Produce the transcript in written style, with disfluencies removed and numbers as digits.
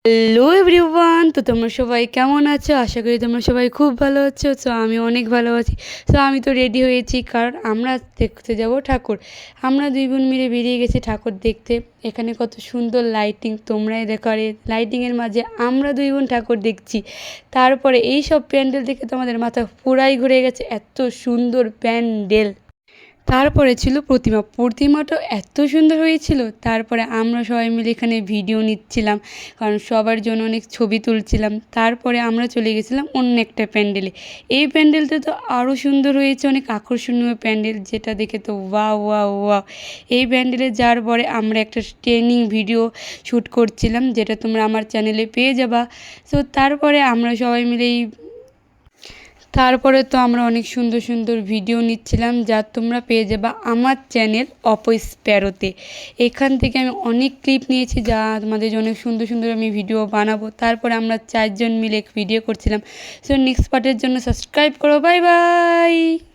Hello everyone, তো তোমরা সবাই কেমন আছো? আশা করি তোমরা সবাই খুব ভালো আছো। তো আমি অনেক ভালো আছি। তো আমি তো রেডি হয়েছি, কারণ আমরা দেখতে যাব ঠাকুর। আমরা দুই বোন মিলে বেরিয়ে গেছি ঠাকুর দেখতে। এখানে কত সুন্দর লাইটিং, তোমরাই দেখো। আর এই লাইটিংয়ের মাঝে আমরা দুই বোন ঠাকুর দেখছি। তারপরে এই সব প্যান্ডেল দেখে তো আমাদের মাথা পুরাই ঘুরে গেছে, এত সুন্দর প্যান্ডেল। তারপরে ছিল প্রতিমাটাও এত সুন্দর হয়েছিল। তারপরে আমরা সবাই মিলে এখানে ভিডিও নিচ্ছিলাম, কারণ সবার জন্য অনেক ছবি তুলছিলাম। তারপরে আমরা চলে গেছিলাম অন্য একটা প্যান্ডেলে। এই প্যান্ডেলটা তো আরও সুন্দর হয়েছে, অনেক আকর্ষণীয় প্যান্ডেল, যেটা দেখে তো ওয়াও ওয়াও ওয়াও। এই প্যান্ডেলে যাওয়ার পরে আমরা একটা ট্রেনিং ভিডিও শ্যুট করছিলাম, যেটা তোমরা আমার চ্যানেলে পেয়ে যাবা। তো তারপরে আমরা সবাই মিলে তারপরে তো আমরা অনেক সুন্দর সুন্দর ভিডিও নিচ্ছিলাম, যা তোমরা পেয়ে যাবা আমার চ্যানেল অপস্প্যারোতে। এখান থেকে আমি অনেক ক্লিপ নিয়েছি, যা তোমাদের জন্য অনেক সুন্দর সুন্দর আমি ভিডিও বানাবো। তারপরে আমরা 4 জন মিলে ভিডিও করছিলাম। সো নেক্সট পার্টের জন্য সাবস্ক্রাইব করো। Bye bye.